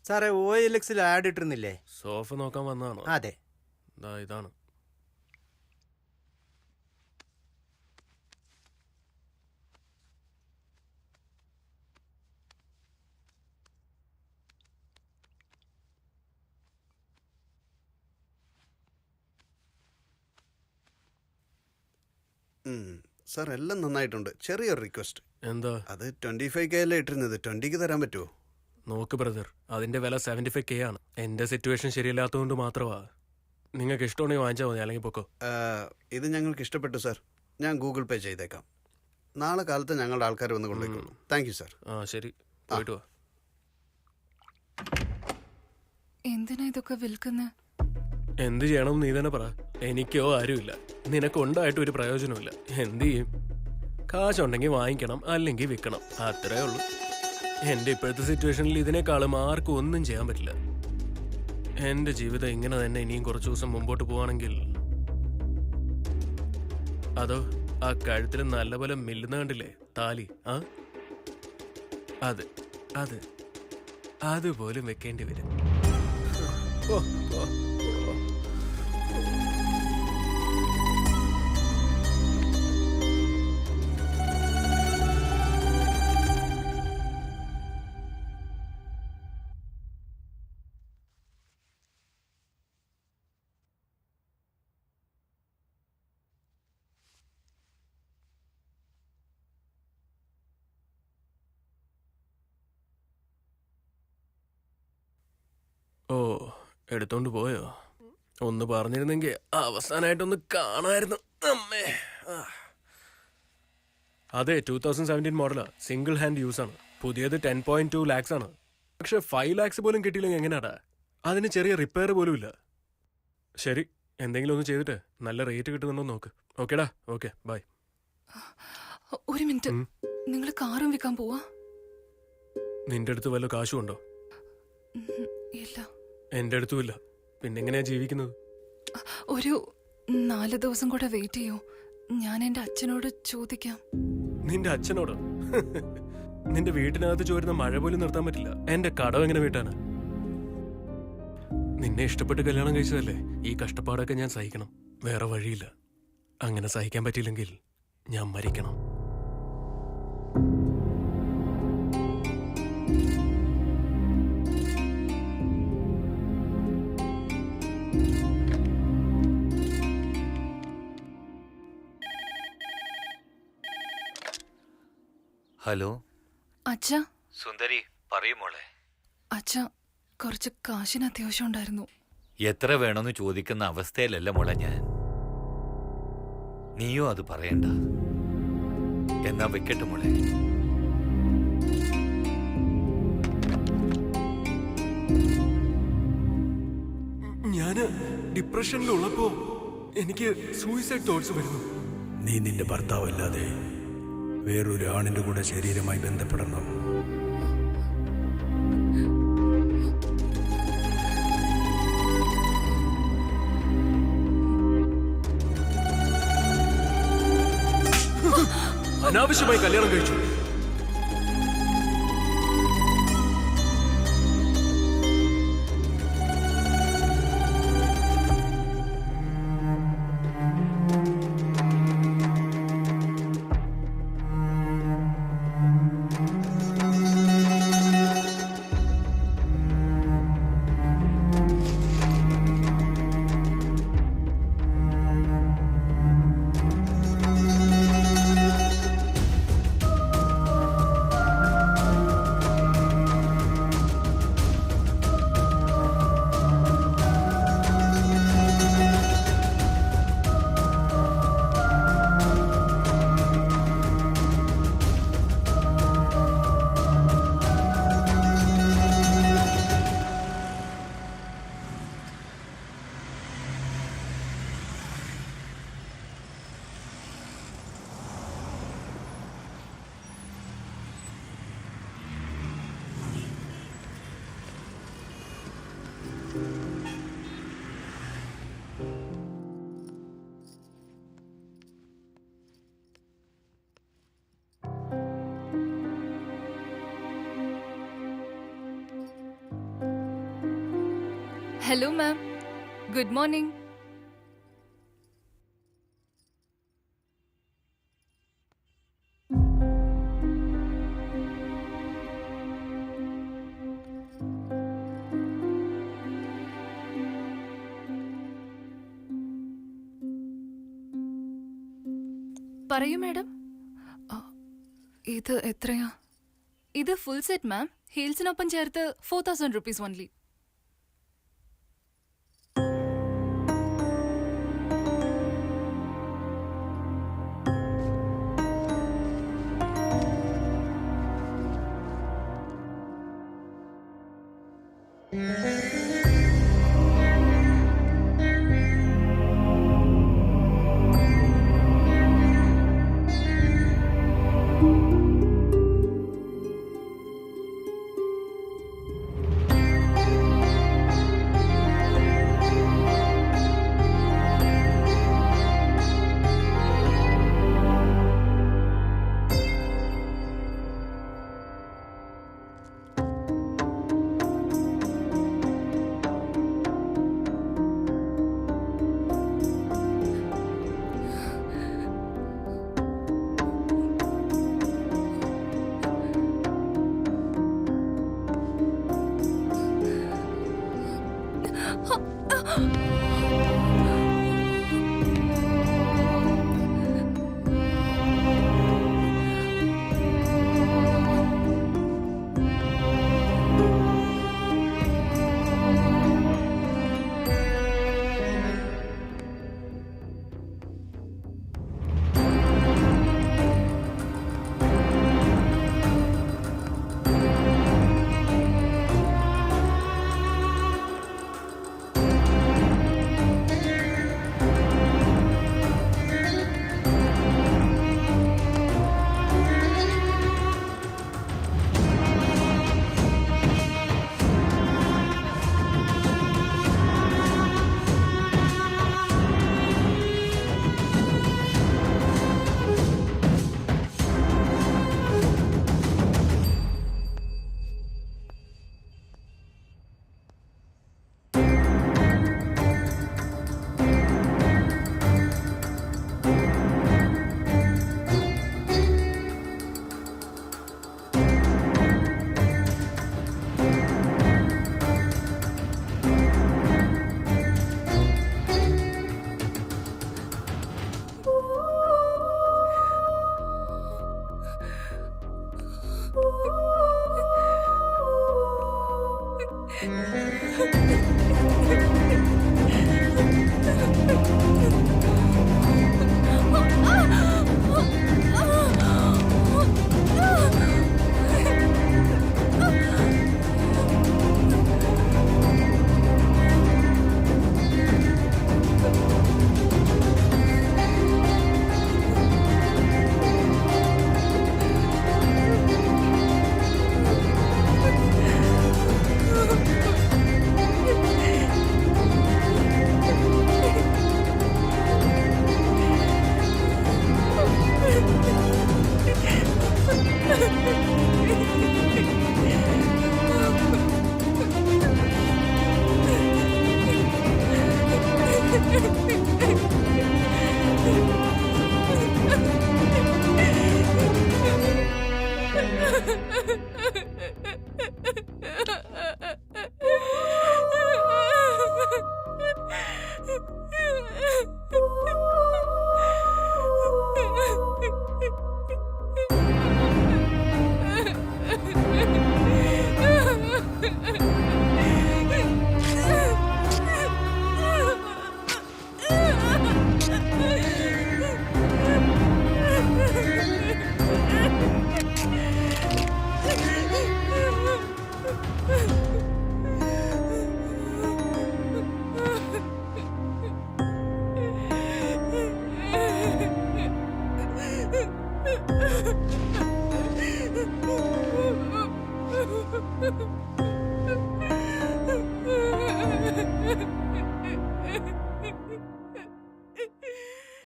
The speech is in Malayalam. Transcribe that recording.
സാറേ OLX ആഡ് ഇട്ടിരുന്നില്ലേ? സോഫ നോക്കാൻ വന്നതാണോ? അതെ. ഇതാണ്. സാർ എല്ലാം നന്നായിട്ടുണ്ട്. ചെറിയൊരു റിക്വസ്റ്റ്. എന്താ? അത് 25K അല്ലേ ഇട്ടിരുന്നത്, 20ക്ക് തരാൻ പറ്റുമോ? നോക്ക് ബ്രദർ, അതിന്റെ വില 75K ആണ്. എന്റെ സിറ്റുവേഷൻ ശരിയല്ലാത്തതുകൊണ്ട് മാത്രമാ. നിങ്ങൾക്ക് ഇഷ്ടമുണ്ടെങ്കിൽ വാങ്ങിച്ചാൽ മതി, അല്ലെങ്കിൽ പൊക്കോ. ഇത് ഞങ്ങൾക്ക് ഇഷ്ടപ്പെട്ടു സാർ. ഞാൻ ഗൂഗിൾ പേ ചെയ്തേക്കാം. നാളെ കാലത്ത് ഞങ്ങളുടെ ആൾക്കാർ വന്ന് കൊണ്ടുപോയിക്കോളൂ. Thank you sir. ശരി, പോയിട്ട് വാ. എന്തിനാ ഇതൊക്കെ വിൽക്കുന്നത്? എന്ത് ചെയ്യണമെന്ന് നീ തന്നെ പറ. എനിക്കോ ആരുമില്ല, നിനക്കുണ്ടായിട്ട് ഒരു പ്രയോജനമില്ല. എന്ത് ചെയ്യും? കാശുണ്ടെങ്കിൽ വാങ്ങിക്കണം, അല്ലെങ്കിൽ വിൽക്കണം, അത്രേ ഉള്ളൂ. എന്റെ ഇപ്പോഴത്തെ സിറ്റുവേഷനിൽ ഇതിനേക്കാളും ആർക്കും ഒന്നും ചെയ്യാൻ പറ്റില്ല. എന്റെ ജീവിതം ഇങ്ങനെ തന്നെ ഇനിയും കുറച്ചു ദിവസം മുമ്പോട്ട് പോവാണെങ്കിൽ, അതോ ആ കഴുത്തിൽ നല്ലപോലെ മില്ലുന്ന കണ്ടില്ലേ താലി, അതുപോലും വെക്കേണ്ടി വരും. എടുത്തോണ്ട് പോയോ? ഒന്ന് പറഞ്ഞിരുന്നെങ്കിൽ അവസാനമായിട്ടൊന്ന് കാണായിരുന്നു. അമ്മേ. അതെ, 2017 മോഡലാ. സിംഗിൾ ഹാൻഡ് യൂസ് ആണ്. പുതിയത് 10.2 lakhs ആണ്. പക്ഷെ 5 lakhs പോലും കിട്ടിയില്ലെങ്കിൽ എങ്ങനെയാടാ? അതിന് ചെറിയ റിപ്പയർ പോലും ഇല്ല. ശരി, എന്തെങ്കിലും ഒന്ന് ചെയ്തിട്ട് നല്ല റേറ്റ് കിട്ടുന്നുണ്ടോ നോക്ക്. ഓക്കേടാ, ഓക്കെ, ബൈ. ഒരു മിനിറ്റ്, നിങ്ങൾ കാറും വിൽക്കാൻ പോവാ? നിന്റെ അടുത്ത് വല്ല കാശും ഉണ്ടോ? ഇല്ല. എന്റെ അടുത്തും ഇല്ല. പിന്നെങ്ങനെയാ ജീവിക്കുന്നത്? ഒരു 4 ദിവസം കൂടെ വെയിറ്റ് ചെയ്യൂ, ഞാൻ എന്റെ അച്ഛനോട് ചോദിക്കാം. നിന്റെ അച്ഛനോട്? നിന്റെ വീട്ടിനകത്ത് ചോരുന്ന മഴ പോലും നിർത്താൻ പറ്റില്ല. എന്റെ കടം എങ്ങനെ വീട്ടാണ്? നിന്നെ ഇഷ്ടപ്പെട്ട് കല്യാണം കഴിച്ചതല്ലേ? ഈ കഷ്ടപ്പാടൊക്കെ ഞാൻ സഹിക്കണം, വേറെ വഴിയില്ല. അങ്ങനെ സഹിക്കാൻ പറ്റിയില്ലെങ്കിൽ ഞാൻ മരിക്കണം. ഹലോ അച്ഛാ. സുന്ദരി, പറയൂ മോളെ. അച്ഛാ, കുറച്ച് കാശിന് അത്യാവശ്യം ഉണ്ടായിരുന്നു. എത്ര വേണമെന്ന് ചോദിക്കുന്ന അവസ്ഥയിലല്ല മോളെ ഞാൻ. നീയോ അത് പറയണ്ട. എന്നാ വെക്കട്ടെ മോളെ. ഞാന് ഡിപ്രഷനിലുള്ളപ്പോ എനിക്ക് സൂയിസൈഡ് തോട്ട്സ് വരുന്നു. നീ നിന്റെ ഭർത്താവല്ലാതെ വേറൊരു ആണിന്റെ കൂടെ ശരീരമായി ബന്ധപ്പെടണം. അനാവശ്യമായി കല്യാണം കഴിച്ചു. Hello ma'am, good morning. പറയൂ മാഡം. ഇത് എത്രയാ? ഇത് ഫുൾ സെറ്റ് മാം. ഹീൽസിനൊപ്പം ചേർത്ത് 4000 rupees ഓൺലി.